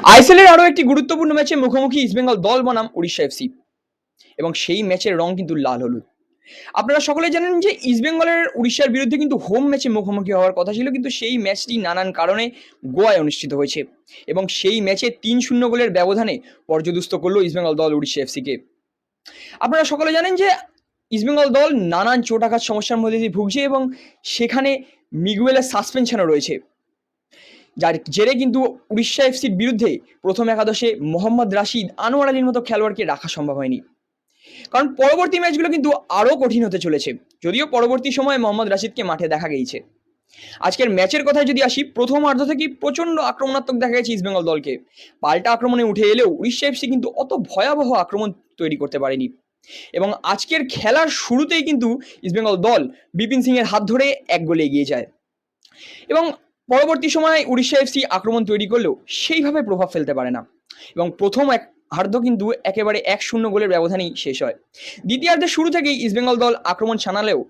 ISL এর আরো একটি গুরুত্বপূর্ণ ম্যাচে মুখোমুখি ইস্টবেঙ্গল দল বনাম উড়িষ্যা এফসি এবং সেই ম্যাচের রং কিন্তু লাল হলুদ। আপনারা সকলে জানেন যে ইস্টবেঙ্গলের উড়িষ্যার বিরুদ্ধে কিন্তু হোম ম্যাচে মুখোমুখি হওয়ার কথা ছিল, কিন্তু সেই ম্যাচটি নানান কারণে গোয়ায় অনুষ্ঠিত হয়েছে এবং সেই ম্যাচে ৩-০ গোলের ব্যবধানে পর্যদুস্ত করলো ইস্টবেঙ্গল দল উড়িষ্যা এফসিকে। আপনারা সকলে জানেন যে ইস্টবেঙ্গল দল নানান চোটাঘাত সমস্যার মধ্যে দিয়ে ভুগছে এবং সেখানে মিগুয়েলের সাসপেনশনও রয়েছে, যার জেরে কিন্তু উড়িষ্যা এফসির বিরুদ্ধে প্রথম একাদশে মোহাম্মদ রাশিদ, আনোয়ার আলীর মতো খেলোয়াড়কে রাখা সম্ভব হয়নি, কারণ পরবর্তী ম্যাচগুলো কিন্তু আরও কঠিন হতে চলেছে। যদিও পরবর্তী সময়ে মোহাম্মদ রাশিদকে মাঠে দেখা গিয়েছে। আজকের ম্যাচের কথায় যদি আসি, প্রথম অর্ধ থেকেই প্রচণ্ড আক্রমণাত্মক দেখা গেছে ইস্টবেঙ্গল দলকে। পাল্টা আক্রমণে উঠে এলেও উড়িষ্যা এফসি কিন্তু অত ভয়াবহ আক্রমণ তৈরি করতে পারেনি এবং আজকের খেলার শুরুতেই কিন্তু ইস্টবেঙ্গল দল বিপিন সিং এর হাত ধরে ১ গোলে এগিয়ে যায় এবং পরবর্তী সময়ে উড়িষ্যা এফসি আক্রমণ তৈরি করলেও সেইভাবে প্রভাব ফেলতে পারে না এবং প্রথম হার্ধ কিন্তু একেবারে ১-০ গোলের ব্যবধানেই শেষ হয়। দ্বিতীয়ার্ধের শুরু থেকেই ইস্টবেঙ্গল দল আক্রমণ সানালেও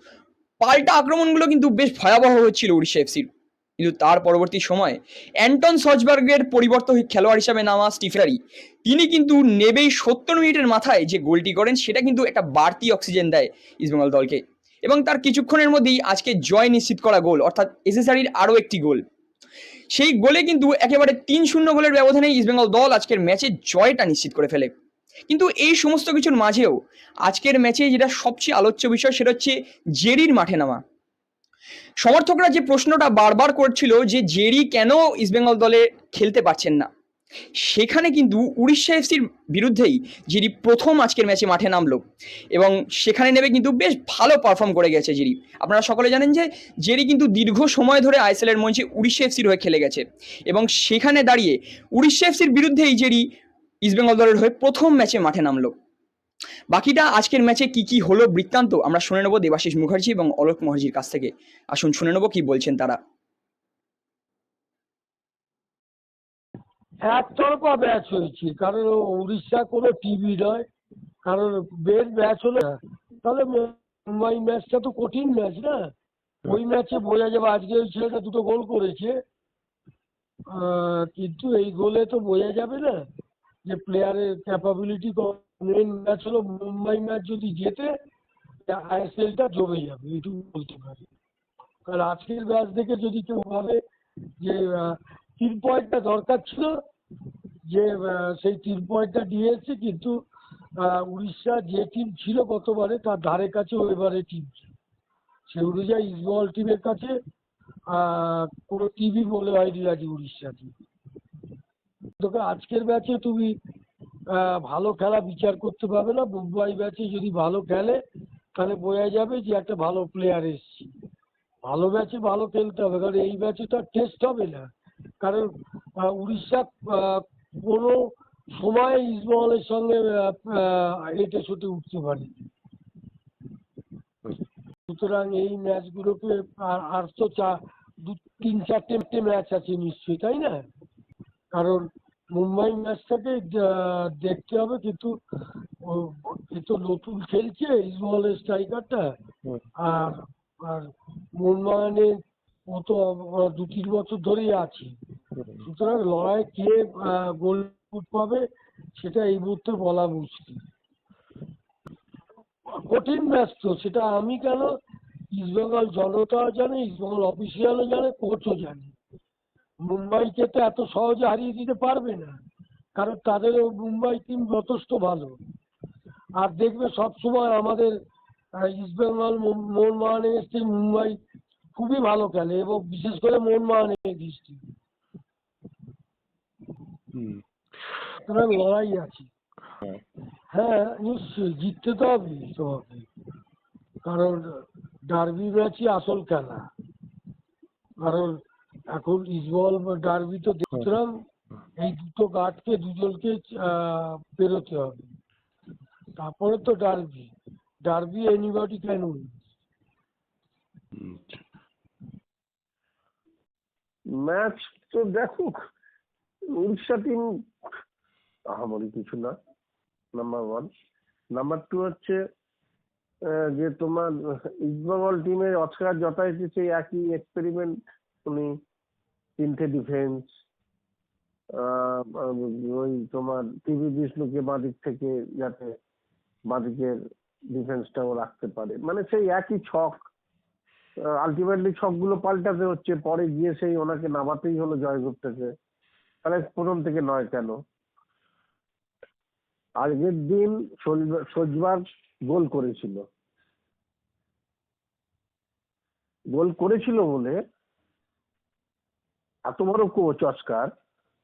পাল্টা আক্রমণগুলো কিন্তু বেশ ভয়াবহ হচ্ছিল উড়িষ্যা এফসির, কিন্তু তার পরবর্তী সময় অ্যান্টন সজবার্গের পরিবর্তে খেলোয়াড় হিসাবে নামা স্টিফেনারি, তিনি কিন্তু নেবেই ৭০ মিনিটের মাথায় যে গোলটি করেন সেটা কিন্তু একটা বাড়তি অক্সিজেন দেয় ইস্টবেঙ্গল দলকে এবং তার কিছুক্ষণের মধ্যেই আজকে জয় নিশ্চিত করা গোল, অর্থাৎ এসএসআরির আরও একটি গোল, সেই গোলে কিন্তু একেবারে ৩-০ গোলের ব্যবধানে ইস্টবেঙ্গল দল আজকের ম্যাচে জয়টা নিশ্চিত করে ফেলে। কিন্তু এই সমস্ত কিছুর মাঝেও আজকের ম্যাচে যেটা সবচেয়ে আলোচ্য বিষয় সেটা হচ্ছে জেরির মাঠে নামা। সমর্থকরা যে প্রশ্নটা বারবার করছিল যে জেরি কেন ইস্টবেঙ্গল দলে খেলতে পারছেন না, সেখানে কিন্তু উড়িষ্যা এফসির বিরুদ্ধেই জেরি প্রথম আজকের ম্যাচে মাঠে নামলো এবং সেখানে নেমে কিন্তু বেশ ভালো পারফর্ম করে গেছে জেরি। আপনারা সকলে জানেন যে জেরি কিন্তু দীর্ঘ সময় ধরে আইএসএল এর মঞ্চে উড়িষ্যা এফসির হয়ে খেলে গেছে এবং সেখানে দাঁড়িয়ে উড়িষ্যা এফসির বিরুদ্ধেই জেরি ইস্টবেঙ্গল দলের হয়ে প্রথম ম্যাচে মাঠে নামলো। বাকিটা আজকের ম্যাচে কি কি হলো বৃত্তান্ত আমরা শুনে নেব দেবাশিস মুখার্জি এবং অলোক মুখার্জির কাছ থেকে। আসুন শুনে নেব কি বলছেন তারা। একতরফা ম্যাচ হয়েছে, কারণ উড়িষ্যা কোনো টিভি নয়, কারণ বের ম্যাচ হলে তাহলে মুম্বাই ম্যাচটা তো কঠিন ম্যাচ না, ওই ম্যাচে বোঝা যাবে। আজকে ওই ছেলেটা ২টো গোল করেছে, কিন্তু এই গোলে তো বোঝা যাবে না যে প্লেয়ারের ক্যাপাবিলিটি। মেন ম্যাচ হলো মুম্বাই ম্যাচ যদি জেতে আইএসএলটা জমে যাবে, এটুকু বলতে পারি। কারণ আজকের ম্যাচ দেখে যদি কেউ ভাবে যে ৩ পয়েন্টটা দরকার ছিল, যে সেই ৩ পয়েন্টটা দিয়েছে, কিন্তু উড়িষ্যা যে টিম ছিল গতবারে তার ধারে কাছে এবারে টিম ছিল, সে অনুযায়ী ইস্টবেঙ্গল টিমের কাছে কোনো টিভি বলে হয়নি আজ উড়িষ্যা টিম। তোকে আজকের ম্যাচে তুমি ভালো খেলা বিচার করতে পারবে না। মুম্বাই ম্যাচে যদি ভালো খেলে তাহলে বোঝা যাবে যে একটা ভালো প্লেয়ার এসছে। ভালো ম্যাচে ভালো খেলতে হবে, কারণ এই ম্যাচে তো আর টেস্ট হবে না, কারণ উড়িষ্যা কোনো সময় ইস্টবেঙ্গলের সঙ্গে এটে শুতে উঠতে পারে। সুতরাং এই ম্যাচগুলোকে আর তো ৩-৪টে ম্যাচ আছে নিশ্চয়ই, তাই না? কারণ মুম্বাই ম্যাচটাকে দেখতে হবে, কিন্তু এ তো নতুন খেলছে ইস্টবেঙ্গলের স্ট্রাইকারটা, আর আর মোহনবাগানের ও তো ২-৩ বছর ধরেই আছে। সুতরাং লড়াই কে গোল পাবে সেটা এই মুহূর্তে বলা মুশকিল। কঠিন ম্যাচ তো, সেটা আমি কেন, ইস্টবেঙ্গল জনতাও জানে, ইস্টবেঙ্গল অফিসিয়ালও জানে, কোচও জানে। মুম্বাইকে তো এত সহজে হারিয়ে দিতে পারবে না, কারণ তাদেরও মুম্বাই টিম যথেষ্ট ভালো। আর দেখবে সবসময় আমাদের ইস্টবেঙ্গল মোহনবাগান এগেন্স্টে মুম্বাই খুবই ভালো খেলে, এবং বিশেষ করে মোহনবাগান এগেন্স্টে। সুতরাং লড়াই আছে। হ্যাঁ নিশ্চয়ই জিততে তো হবে তোমাকে, কারণ ডার্বি ম্যাচই আসল খেলা। কারণ এখন ইস্টবেঙ্গল ডার্বি তো দেখলাম, এই দুটো গার্ডকে দুজনকে পেরোতে হবে, তারপরে তো derby anybody can win. Match তো দেখুক, উড়িষ্যা টিম আহামরি কিছু না, নাম্বার ওয়ান। নাম্বার টু হচ্ছে যে তোমার ইস্টবেঙ্গল টিমের অস্কার যথারীতি সেই একই এক্সপেরিমেন্ট, উনি 3টে ডিফেন্স, ওই তোমার টিভি বিষ্ণুকে বাঁদিক থেকে যাতে বাঁদিকের ডিফেন্সটাও রাখতে পারে, মানে সেই একই ছক। আলটিমেটলি ছকগুলো পাল্টাতে হচ্ছে, পরে গিয়ে সেই ওনাকে নামাতেই হলো জয়গুপ্তকে। তাহলে প্রথম থেকে নয় কেন? আগের দিন সোজবার গোল করেছিল, বলে এত বড় কোচ অস্কার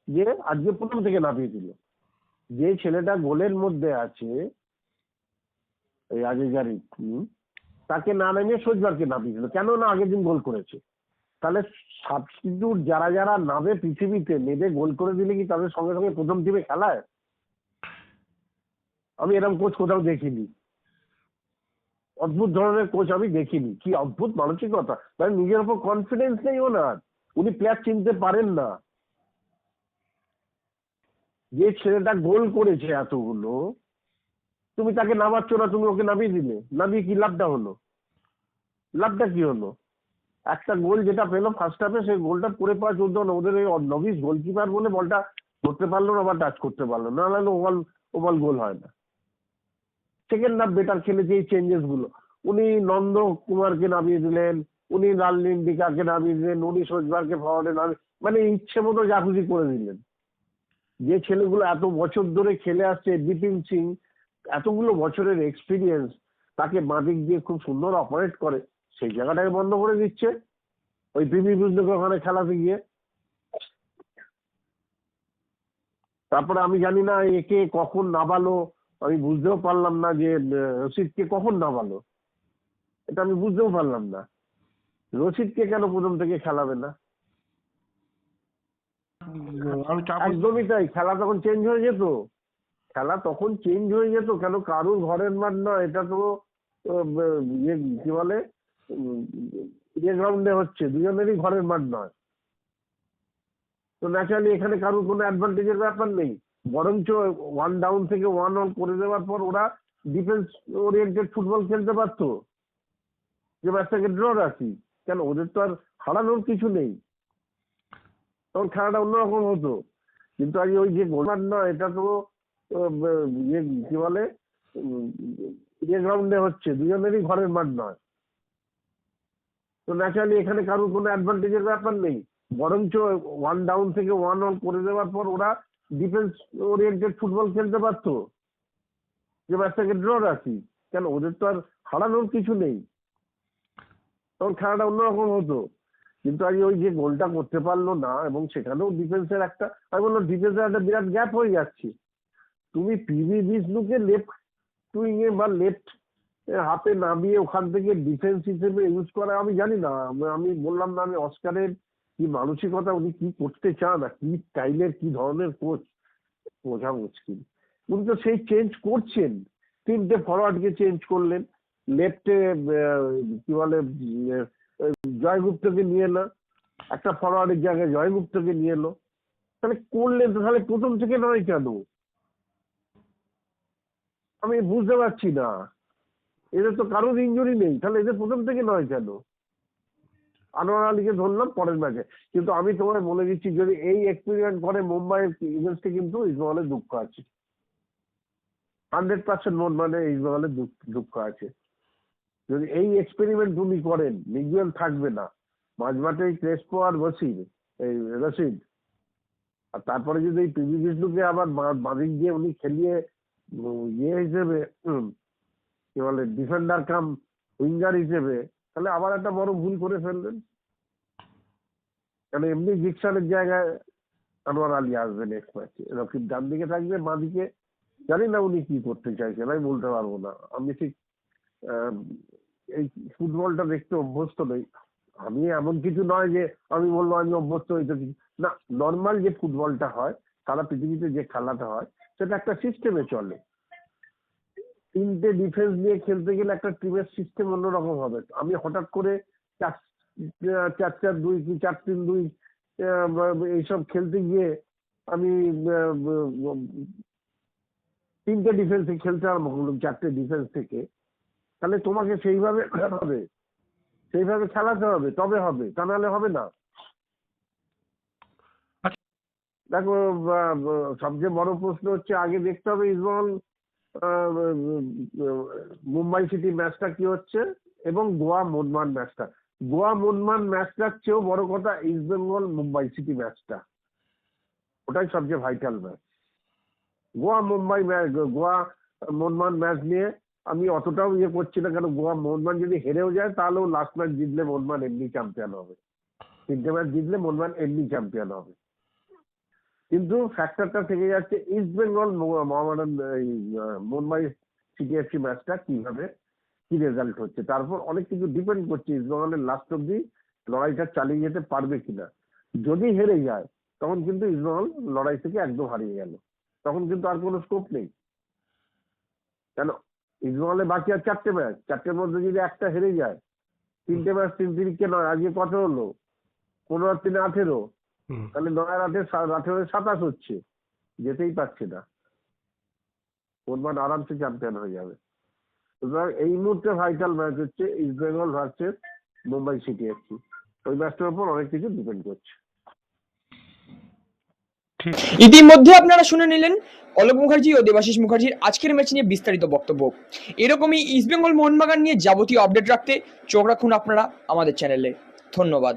যে আজকে প্রথম থেকে নামিয়ে দিল। যে ছেলেটা গোলের মধ্যে আছে এই আগেকারই, তাকে না নামিয়ে সোজবারকে নামিয়ে দিল। কেন না আগের দিন গোল করেছে। তাহলে সাবস্টিটিউট যারা যারা নামে পৃথিবীতে, নেমে গোল করে দিলে কি তাদের সঙ্গে সঙ্গে প্রথম টিমে খেলায়? আমি এরকম কোচ কোথাও দেখিনি, অদ্ভুত ধরনের কোচ আমি দেখিনি। কি অদ্ভুত মানসিকতা, মানে নিজের উপর কনফিডেন্স নেই ওনার, উনি প্লেয়ার চিনতে পারেন না। যে ছেলেটা গোল করেছে এতগুলো, তুমি তাকে নামাচ্ছ না, তুমি ওকে নামিয়ে দিলে, নামিয়ে কি লাভটা হলো? লাভটা কি হলো? একটা গোল যেটা পেলো ফার্স্ট হাফে, সেই গোলটা করে পাওয়া চলতো না। ওদের ওই নভিস গোলকিপার বলে বলটা ধরতে পারলো না বা টাচ করতে পারলো না, নাহলে ওভাল ওভাল গোল হয় না। সেকেন্ড হাফ বেটার খেলেছে এই চেঞ্জেস গুলো। উনি নন্দ কুমারকে নামিয়ে দিলেন, উনি লালনিন্দিকাকে নামিয়ে দিলেন, উনি সোজবারকে ফরওয়ার্ডে নামিয়ে, মানে ইচ্ছে মতো যা খুশি করে দিলেন। যে ছেলেগুলো এত বছর ধরে খেলে আসছে, বিপিন সিং এতগুলো বছরের এক্সপিরিয়েন্স, তাকে বাঁদিক দিয়ে খুব সুন্দর অপারেট করে, সেই জায়গাটাকে বন্ধ করে দিচ্ছে ওই পিভি বিষ্ণুকে ওখানে খেলাতে গিয়ে। তারপরে আমি জানি না একে কখন নামালো, আমি বুঝতেও পারলাম না যে রশিদকে কখন নামালো, এটা আমি বুঝতেও পারলাম না। রশিদকে কেন প্রথম থেকে খেলাবে না? একদমই তাই, খেলা তখন চেঞ্জ হয়ে যেত, কেন কারুর ঘরের মাঠ নয়, এটা তো ইয়ে কি বলে ইয়ে গ্রাউন্ডে হচ্ছে, দুজনেরই ঘরের মাঠ নয়। তো ন্যাচারালি এখানে কারুর কোনো অ্যাডভান্টেজের ব্যাপার নেই, বরঞ্চ 1 ডাউন থেকে 1 অল করে দেওয়ার পর ওরা ডিফেন্স ওরিয়েন্টেড ফুটবল খেলতে পারতো, যে ম্যাচটাকে ড্র রাখি। কেন, ওদের তো আর হারানোর কিছু নেই, তখন খেলাটা অন্যরকম হতো। কিন্তু আজ ওই যে গোলমাঠ নয়, এটা তো ইয়ে কি বলে ইয়ে গ্রাউন্ডে হচ্ছে, দুজনেরই ঘরের মাঠ নয়। তো ন্যাচারালি এখানে কারুর কোনো অ্যাডভান্টেজের ব্যাপার নেই, বরঞ্চ 1 ডাউন থেকে 1 অল করে দেওয়ার পর ওরা ডিফেন্স ওরিয়েন্টেড ফুটবল খেলতে পারতো, যে ম্যাচটাকে ড্র রাখি। কেন, ওদের তো আর হারানোর কিছু নেই, তখন খেলাটা অন্যরকম হতো। কিন্তু আজ ওই যে গোলটা করতে পারলো না, এবং সেখানেও ডিফেন্সের একটা, আমি বললাম ডিফেন্সের একটা বিরাট গ্যাপ হয়ে যাচ্ছে। তুমি পিভি বিষ্ণুকে লেফট উইংয়ে বা লেফট হাতে নামিয়ে ওখান থেকে ডিফেন্স হিসেবে ইউজ করা, আমি জানি না। আমি বললাম না, আমি অস্কারের কি মানসিকতা, উনি কি করতে চান, কি স্টাইলের, কি ধরনের কোচ, বোঝা মুশকিল। উনি তো সেই চেঞ্জ করছেন, 3টে ফরওয়ার্ডকে চেঞ্জ করলেন, লেফটে কি বলে জয়গুপ্তকে নিয়ে এলো, একটা ফরওয়ার্ডের জায়গায় জয়গুপ্তকে নিয়ে এলো। তাহলে করলেন তো, তাহলে প্রথম থেকে নয় কেন? আমি বুঝতে পারছি না। এদের তো কারোর ইনজুরি নেই, তাহলে এদের প্রথম থেকে নয় কেন? আনোয়ার আলীকে ধরলাম পরের ম্যাচে, কিন্তু আমি তোমায় বলে দিচ্ছি, যদি এই এক্সপেরিমেন্ট করে মুম্বাই ইন্ডিয়ান্সকে, কিন্তু ইস্টবেঙ্গলের দুঃখ আছে, 100% নোট, মানে ইস্টবেঙ্গলের দুঃখ আছে। যদি এই এক্সপেরিমেন্ট উনি করেন, মিগুয়েল থাকবে না, মাঝমাঠে ক্রেসপো আর রশিদ, আর তারপরে যদি এই পিভি বিষ্ণুকে আবার বাঁদিক দিয়ে উনি খেলিয়ে ইয়ে হিসেবে কি বলে ডিফেন্ডার কাম উইঙ্গার হিসেবে, তাহলে আবার একটা বড় ভুল করে ফেলবেন। কারণ এমনি জিকসানের জায়গায় আনোয়ার আলী আসবে নেক্সট ম্যাচে, রকিব ডান দিকে থাকবে, বাঁ দিকে জানি না উনি কি করতে চাইছেন, আমি বলতে পারবো না। আমি ঠিক এই ফুটবলটা দেখতে অভ্যস্ত নই। আমি এমন কিছু নয় যে আমি বলবো আমি অভ্যস্ত হইতে না, নর্মাল যে ফুটবলটা হয়, সারা পৃথিবীতে যে খেলাটা হয়, সেটা একটা সিস্টেমে চলে। 3টে ডিফেন্স নিয়ে খেলতে গেলে একটা টিমের সিস্টেম অন্যরকম হবে। আমি হঠাৎ করে 4-4-2 কি 4-3-2 এইসব খেলতে গিয়ে আমি 3টে ডিফেন্সে খেলতে আরম্ভ করলাম, 4টে ডিফেন্স থেকে, তাহলে তোমাকে সেইভাবে সেইভাবে খেলাতে হবে, তবে হবে, তা নাহলে হবে না। দেখো, সবচেয়ে বড় প্রশ্ন হচ্ছে আগে দেখতে হবে ইস্টবেঙ্গল মুম্বাই সিটি ম্যাচটা কি হচ্ছে এবং গোয়া মোহনবাগান ম্যাচটা। গোয়া মোহনবাগান ম্যাচটার চেয়েও বড় কথা ইস্টবেঙ্গল মুম্বাই সিটি ম্যাচটা, ওটাই সবচেয়ে vital match. Goa Mumbai match, Goa Mohun Bagan match নিয়ে আমি অতটাও করছি না, কারণ গোয়া মোহনবাগান যদি হেরেও যায় তাহলেও লাস্ট ম্যাচ জিতলে মোহনবাগান এমনি চ্যাম্পিয়ন হবে, 3টে ম্যাচ জিতলে মোহনবাগান এমনি চ্যাম্পিয়ন হবে। কিন্তু ফ্যাক্টরটা থেকে যাচ্ছে ইস্টবেঙ্গল মোহামেডান মুম্বাই সিটি এফসি ম্যাচটা কিভাবে কি রেজাল্ট হচ্ছে, তারপর অনেক কিছু ডিপেন্ড করছে ইস্টবেঙ্গলের লাস্ট অব্দি লড়াইটা চালিয়ে যেতে পারবে কিনা। যদি হেরে যায় তখন কিন্তু ইস্টবেঙ্গল লড়াই থেকে একদম হারিয়ে গেল, তখন কিন্তু আর কোনো স্কোপ নেই। কেন, ইস্টবেঙ্গলে বাকি আর 4টে ম্যাচ, 4টের মধ্যে যদি একটা হেরে যায়, 3টে ম্যাচ 3 তিরিখে নয়, আজকে কত হলো, 15 আর 3 18, তাহলে 9 আর 8 18 27 হচ্ছে, যেতেই পারছে না, মোহনবাগান আরামসে চ্যাম্পিয়ন হয়ে যাবে। সুতরাং এই মুহূর্তে ভাইটাল ম্যাচ হচ্ছে East Bengal versus Mumbai city FC, ওই ম্যাচটার উপর অনেক কিছু ডিপেন্ড করছে। ইতিমধ্যে আপনারা শুনে নিলেন অলোক মুখার্জি ও দেবাশিস মুখার্জির আজকের ম্যাচ নিয়ে বিস্তারিত বক্তব্য। এরকমই ইস্টবেঙ্গল মোহনবাগান নিয়ে যাবতীয় আপডেট রাখতে চোখ রাখুন আপনারা আমাদের চ্যানেলে। ধন্যবাদ।